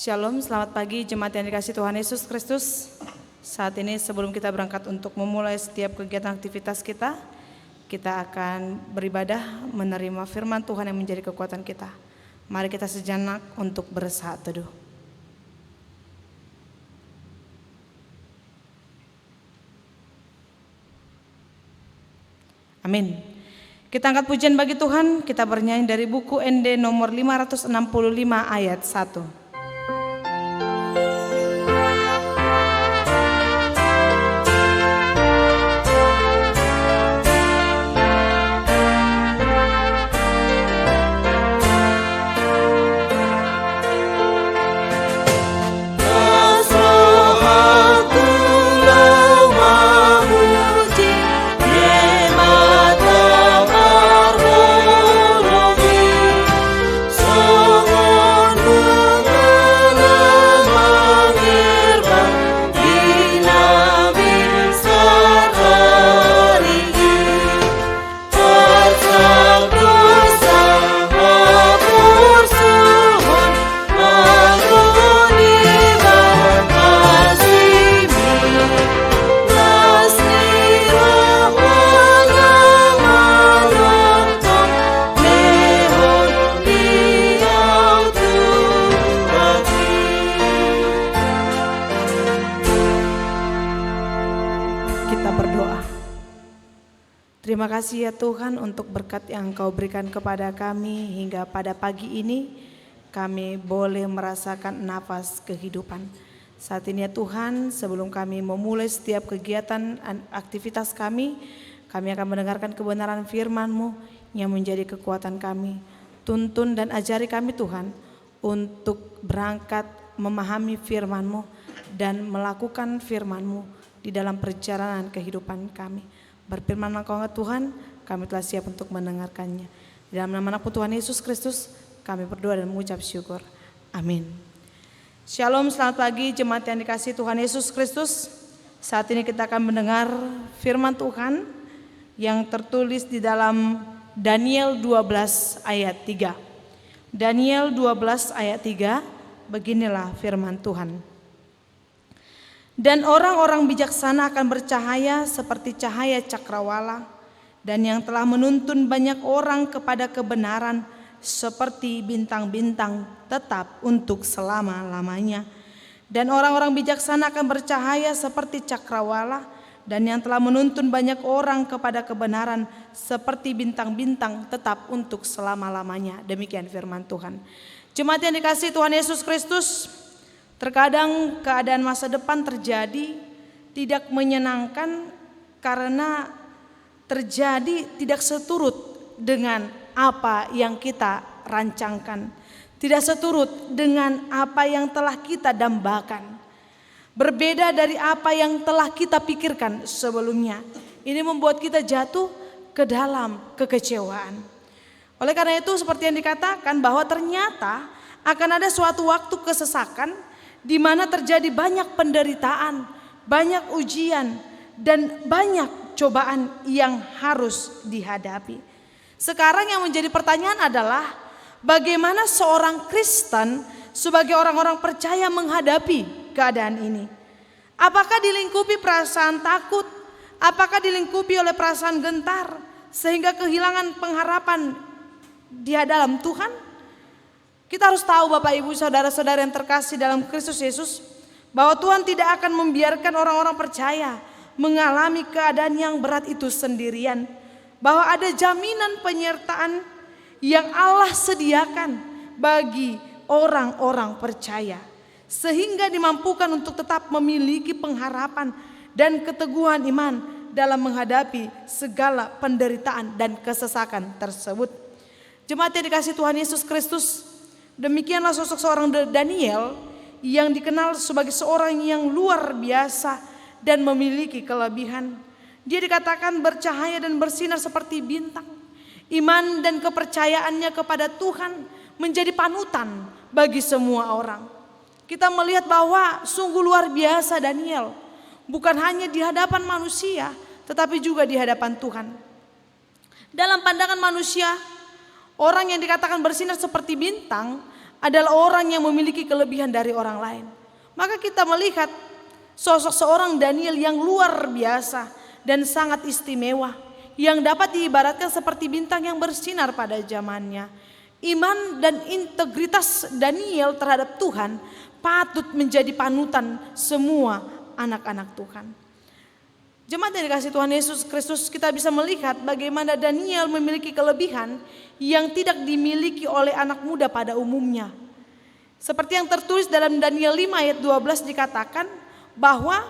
Shalom, selamat pagi jemaat yang dikasihi Tuhan Yesus Kristus. Saat ini sebelum kita berangkat untuk memulai setiap kegiatan aktivitas kita akan beribadah menerima firman Tuhan yang menjadi kekuatan kita. Mari kita sejenak untuk bersaat teduh. Amin. Kita angkat pujian bagi Tuhan, kita bernyanyi dari buku ND nomor 565 ayat 1. Terima kasih ya Tuhan untuk berkat yang Engkau berikan kepada kami hingga pada pagi ini kami boleh merasakan nafas kehidupan. Saat ini ya Tuhan, sebelum kami memulai setiap kegiatan aktivitas kami akan mendengarkan kebenaran firman-Mu yang menjadi kekuatan kami. Tuntun dan ajari kami Tuhan untuk berangkat memahami firman-Mu dan melakukan firman-Mu di dalam perjalanan kehidupan kami. Berfirman Engkau Tuhan, kami telah siap untuk mendengarkannya. Di dalam nama Anak Tuhan Yesus Kristus, kami berdoa dan mengucap syukur. Amin. Shalom, selamat pagi jemaat yang dikasihi Tuhan Yesus Kristus. Saat ini kita akan mendengar firman Tuhan yang tertulis di dalam Daniel 12 ayat 3. Daniel 12 ayat 3, beginilah firman Tuhan. Dan orang-orang bijaksana akan bercahaya seperti cahaya cakrawala, dan yang telah menuntun banyak orang kepada kebenaran seperti bintang-bintang tetap untuk selama-lamanya. Dan orang-orang bijaksana akan bercahaya seperti cakrawala, dan yang telah menuntun banyak orang kepada kebenaran seperti bintang-bintang tetap untuk selama-lamanya. Demikian firman Tuhan. Jemaat yang dikasihi Tuhan Yesus Kristus, terkadang keadaan masa depan terjadi tidak menyenangkan karena terjadi tidak seturut dengan apa yang kita rancangkan, tidak seturut dengan apa yang telah kita dambakan, berbeda dari apa yang telah kita pikirkan sebelumnya. Ini membuat kita jatuh ke dalam kekecewaan. Oleh karena itu seperti yang dikatakan bahwa ternyata akan ada suatu waktu kesesakan di mana terjadi banyak penderitaan, banyak ujian, dan banyak cobaan yang harus dihadapi. Sekarang yang menjadi pertanyaan adalah bagaimana seorang Kristen sebagai orang-orang percaya menghadapi keadaan ini? Apakah dilingkupi perasaan takut? Apakah dilingkupi oleh perasaan gentar sehingga kehilangan pengharapan di dalam Tuhan? Kita harus tahu Bapak Ibu saudara-saudara yang terkasih dalam Kristus Yesus, bahwa Tuhan tidak akan membiarkan orang-orang percaya mengalami keadaan yang berat itu sendirian. Bahwa ada jaminan penyertaan yang Allah sediakan bagi orang-orang percaya, sehingga dimampukan untuk tetap memiliki pengharapan dan keteguhan iman dalam menghadapi segala penderitaan dan kesesakan tersebut. Jemaat yang dikasihi Tuhan Yesus Kristus, demikianlah sosok seorang Daniel yang dikenal sebagai seorang yang luar biasa dan memiliki kelebihan. Dia dikatakan bercahaya dan bersinar seperti bintang. Iman dan kepercayaannya kepada Tuhan menjadi panutan bagi semua orang. Kita melihat bahwa sungguh luar biasa Daniel, bukan hanya di hadapan manusia, tetapi juga di hadapan Tuhan. Dalam pandangan manusia, orang yang dikatakan bersinar seperti bintang adalah orang yang memiliki kelebihan dari orang lain. Maka kita melihat sosok seorang Daniel yang luar biasa dan sangat istimewa, yang dapat diibaratkan seperti bintang yang bersinar pada zamannya. Iman dan integritas Daniel terhadap Tuhan patut menjadi panutan semua anak-anak Tuhan. Jemaat yang dikasihi Tuhan Yesus Kristus, kita bisa melihat bagaimana Daniel memiliki kelebihan yang tidak dimiliki oleh anak muda pada umumnya. Seperti yang tertulis dalam Daniel 5 ayat 12 dikatakan bahwa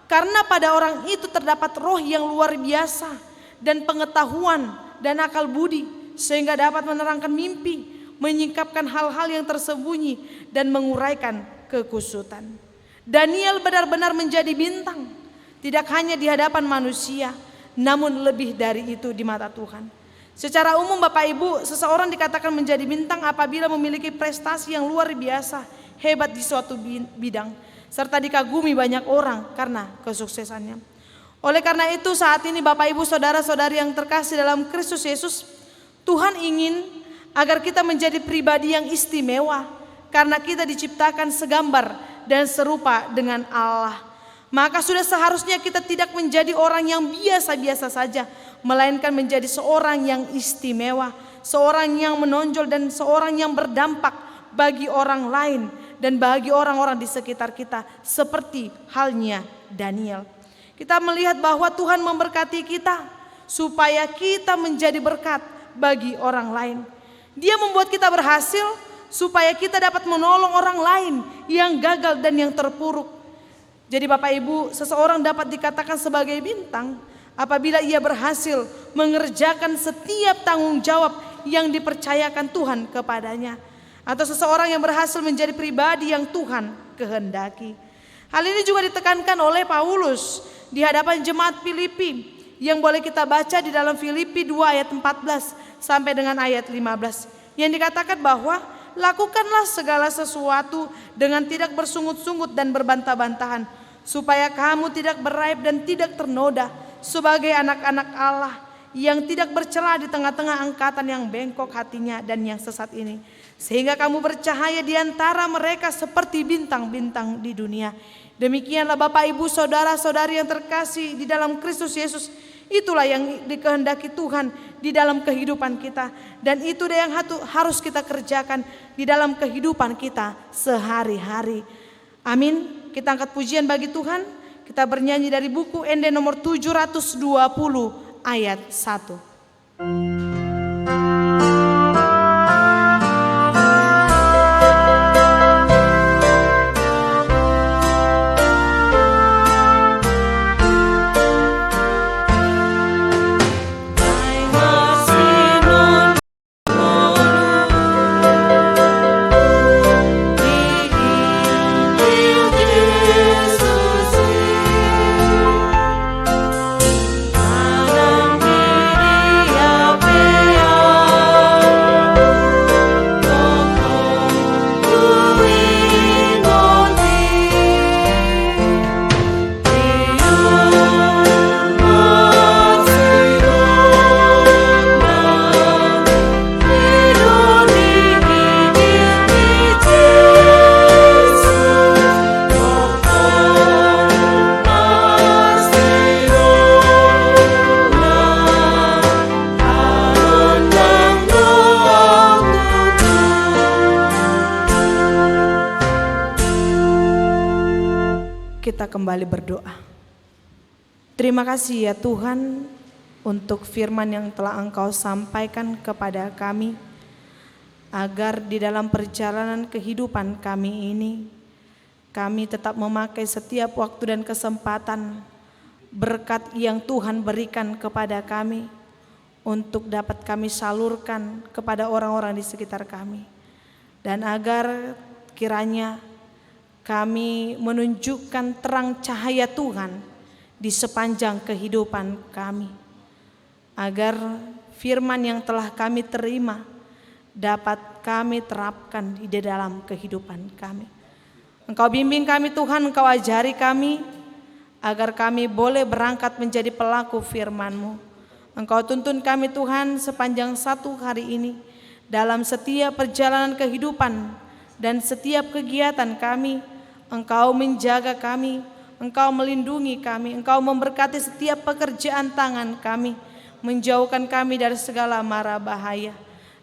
karena pada orang itu terdapat roh yang luar biasa dan pengetahuan dan akal budi, sehingga dapat menerangkan mimpi, menyingkapkan hal-hal yang tersembunyi dan menguraikan kekusutan. Daniel benar-benar menjadi bintang, tidak hanya di hadapan manusia, namun lebih dari itu di mata Tuhan. Secara umum Bapak Ibu, seseorang dikatakan menjadi bintang apabila memiliki prestasi yang luar biasa, hebat di suatu bidang, serta dikagumi banyak orang karena kesuksesannya. Oleh karena itu saat ini Bapak Ibu saudara-saudari yang terkasih dalam Kristus Yesus, Tuhan ingin agar kita menjadi pribadi yang istimewa karena kita diciptakan segambar dan serupa dengan Allah. Maka sudah seharusnya kita tidak menjadi orang yang biasa-biasa saja, melainkan menjadi seorang yang istimewa, seorang yang menonjol dan seorang yang berdampak bagi orang lain dan bagi orang-orang di sekitar kita, seperti halnya Daniel. Kita melihat bahwa Tuhan memberkati kita supaya kita menjadi berkat bagi orang lain. Dia membuat kita berhasil supaya kita dapat menolong orang lain yang gagal dan yang terpuruk. Jadi Bapak Ibu, seseorang dapat dikatakan sebagai bintang apabila ia berhasil mengerjakan setiap tanggung jawab yang dipercayakan Tuhan kepadanya. Atau seseorang yang berhasil menjadi pribadi yang Tuhan kehendaki. Hal ini juga ditekankan oleh Paulus di hadapan jemaat Filipi yang boleh kita baca di dalam Filipi 2 ayat 14 sampai dengan ayat 15. Yang dikatakan bahwa lakukanlah segala sesuatu dengan tidak bersungut-sungut dan berbantah-bantahan, supaya kamu tidak beraib dan tidak ternoda sebagai anak-anak Allah yang tidak bercela di tengah-tengah angkatan yang bengkok hatinya dan yang sesat ini, sehingga kamu bercahaya di antara mereka seperti bintang-bintang di dunia. Demikianlah Bapak Ibu saudara-saudari yang terkasih di dalam Kristus Yesus, itulah yang dikehendaki Tuhan di dalam kehidupan kita, dan itu yang harus kita kerjakan di dalam kehidupan kita sehari-hari. Amin. Kita angkat pujian bagi Tuhan. Kita bernyanyi dari buku ND nomor 720 ayat 1. Kita kembali berdoa. Terima kasih ya Tuhan untuk firman yang telah Engkau sampaikan kepada kami, agar di dalam perjalanan kehidupan kami ini, kami tetap memakai setiap waktu dan kesempatan berkat yang Tuhan berikan kepada kami untuk dapat kami salurkan kepada orang-orang di sekitar kami, dan agar kiranya kami menunjukkan terang cahaya Tuhan di sepanjang kehidupan kami, agar firman yang telah kami terima dapat kami terapkan di dalam kehidupan kami. Engkau bimbing kami Tuhan, Engkau ajari kami agar kami boleh berangkat menjadi pelaku firman-Mu. Engkau tuntun kami Tuhan sepanjang satu hari ini dalam setiap perjalanan kehidupan dan setiap kegiatan kami. Engkau menjaga kami, Engkau melindungi kami, Engkau memberkati setiap pekerjaan tangan kami, menjauhkan kami dari segala mara bahaya.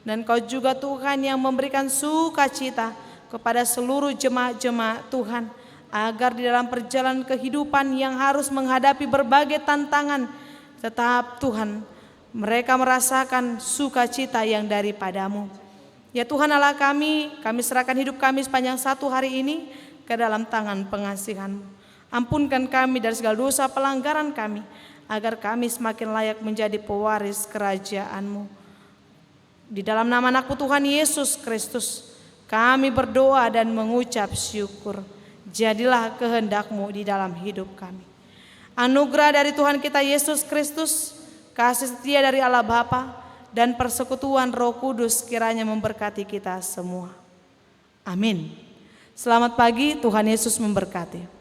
Dan Kau juga Tuhan yang memberikan sukacita kepada seluruh jemaat-jemaat Tuhan, agar di dalam perjalanan kehidupan yang harus menghadapi berbagai tantangan, tetap Tuhan mereka merasakan sukacita yang daripada-Mu. Ya Tuhan Allah kami serahkan hidup kami sepanjang satu hari ini ke dalam tangan pengasihan-Mu. Ampunkan kami dari segala dosa pelanggaran kami, agar kami semakin layak menjadi pewaris kerajaan-Mu. Di dalam nama anak-Mu Tuhan Yesus Kristus, kami berdoa dan mengucap syukur. Jadilah kehendak-Mu di dalam hidup kami. Anugerah dari Tuhan kita Yesus Kristus, kasih setia dari Allah Bapa, dan persekutuan Roh Kudus kiranya memberkati kita semua. Amin. Selamat pagi, Tuhan Yesus memberkati.